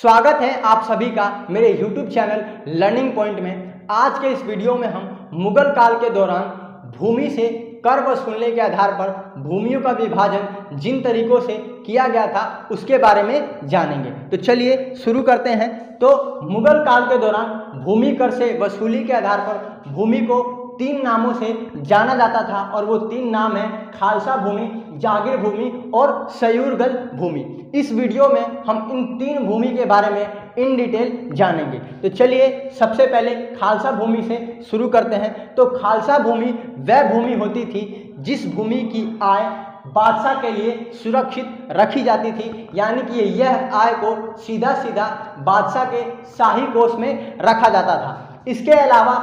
स्वागत है आप सभी का मेरे YouTube चैनल लर्निंग पॉइंट में। आज के इस वीडियो में हम मुगल काल के दौरान भूमि से कर वसूलने के आधार पर भूमियों का विभाजन जिन तरीकों से किया गया था उसके बारे में जानेंगे। तो चलिए शुरू करते हैं। तो मुगल काल के दौरान भूमि कर से वसूली के आधार पर भूमि को 3 नामों से जाना जाता था और वो 3 नाम हैं खालसा भूमि, जागीर भूमि और सयूरगल भूमि। इस वीडियो में हम इन 3 भूमि के बारे में इन डिटेल जानेंगे। तो चलिए सबसे पहले खालसा भूमि से शुरू करते हैं। तो खालसा भूमि वह भूमि होती थी जिस भूमि की आय बादशाह के लिए सुरक्षित रखी जाती थी, यानी कि यह आय को सीधा सीधा बादशाह के शाही कोष में रखा जाता था। इसके अलावा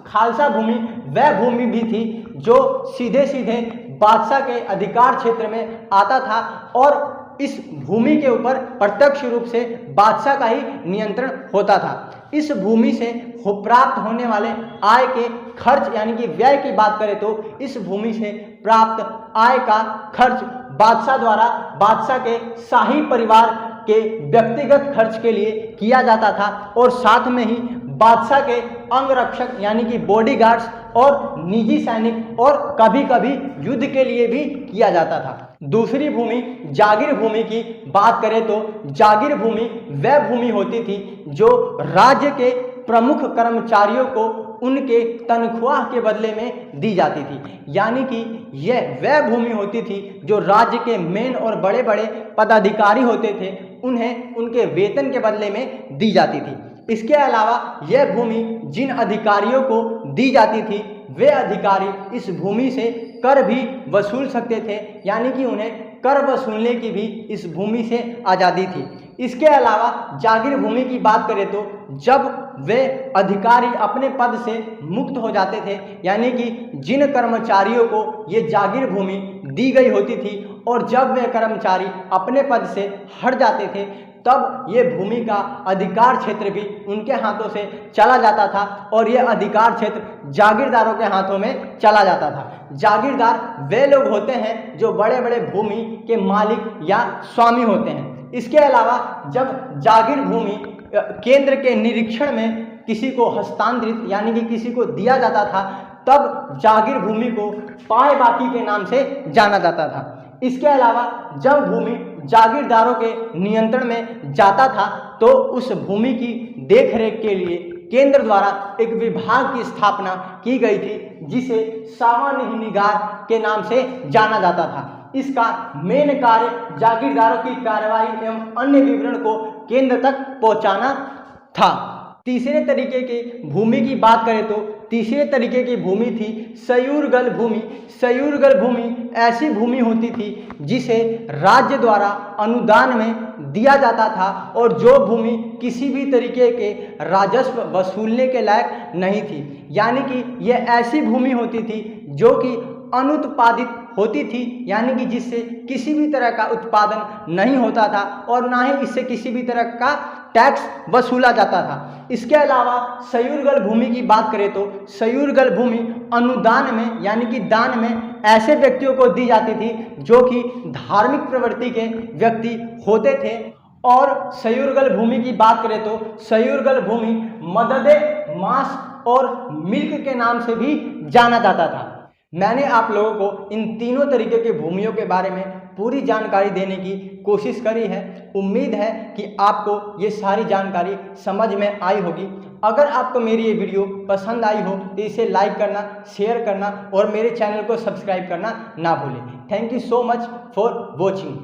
खालसा भूमि वह भूमि भी थी जो सीधे सीधे बादशाह के अधिकार क्षेत्र में आता था और इस भूमि के ऊपर प्रत्यक्ष रूप से बादशाह का ही नियंत्रण होता था। इस भूमि से प्राप्त होने वाले आय के खर्च यानी कि व्यय की बात करें तो इस भूमि से प्राप्त आय का खर्च बादशाह द्वारा बादशाह के शाही परिवार के व्यक्तिगत खर्च के लिए किया जाता था और साथ में ही बादशाह के अंगरक्षक यानी कि बॉडीगार्ड्स और निजी सैनिक और कभी कभी युद्ध के लिए भी किया जाता था। दूसरी भूमि जागीर भूमि की बात करें तो जागीर भूमि वह भूमि होती थी जो राज्य के प्रमुख कर्मचारियों को उनके तनख्वाह के बदले में दी जाती थी, यानी कि यह वह भूमि होती थी जो राज्य के मेन और बड़े बड़े पदाधिकारी होते थे उन्हें उनके वेतन के बदले में दी जाती थी। इसके अलावा यह भूमि जिन अधिकारियों को दी जाती थी वे अधिकारी इस भूमि से कर भी वसूल सकते थे, यानी कि उन्हें कर वसूलने की भी इस भूमि से आज़ादी थी। इसके अलावा जागीर भूमि की बात करें तो जब वे अधिकारी अपने पद से मुक्त हो जाते थे, यानी कि जिन कर्मचारियों को ये जागीर भूमि दी गई होती थी और जब वे कर्मचारी अपने पद से हट जाते थे तब ये भूमि का अधिकार क्षेत्र भी उनके हाथों से चला जाता था और यह अधिकार क्षेत्र जागीरदारों के हाथों में चला जाता था। जागीरदार वे लोग होते हैं जो बड़े बड़े भूमि के मालिक या स्वामी होते हैं। इसके अलावा जब जागीर भूमि केंद्र के निरीक्षण में किसी को हस्तांतरित यानी कि किसी को दिया जाता था तब जागीर भूमि को पाए बाकी के नाम से जाना जाता था। इसके अलावा जब भूमि जागीरदारों के नियंत्रण में जाता था तो उस भूमि की देखरेख के लिए केंद्र द्वारा एक विभाग की स्थापना की गई थी जिसे सावानिगार के नाम से जाना जाता था। इसका मेन कार्य जागीरदारों की कार्यवाही एवं अन्य विवरण को केंद्र तक पहुंचाना था। तीसरे तरीके की भूमि की बात करें तो तीसरे तरीके की भूमि थी सयूरगल भूमि। सयूरगल भूमि ऐसी भूमि होती थी जिसे राज्य द्वारा अनुदान में दिया जाता था और जो भूमि किसी भी तरीके के राजस्व वसूलने के लायक नहीं थी, यानी कि यह ऐसी भूमि होती थी जो कि अनुत्पादित होती थी, यानी कि जिससे किसी भी तरह का उत्पादन नहीं होता था और ना ही इससे किसी भी तरह का टैक्स वसूला जाता था। इसके अलावा सयूरगल भूमि की बात करें तो सयूरगल भूमि अनुदान में यानी कि दान में ऐसे व्यक्तियों को दी जाती थी जो कि धार्मिक प्रवृत्ति के व्यक्ति होते थे। और सयूरगल भूमि की बात करें तो सयूरगल भूमि मददे मांस और मिल्क के नाम से भी जाना जाता था। मैंने आप लोगों को इन तीनों तरीके के भूमियों के बारे में पूरी जानकारी देने की कोशिश करी है। उम्मीद है कि आपको ये सारी जानकारी समझ में आई होगी। अगर आपको मेरी ये वीडियो पसंद आई हो तो इसे लाइक करना, शेयर करना और मेरे चैनल को सब्सक्राइब करना ना भूलें। Thank you so much for watching.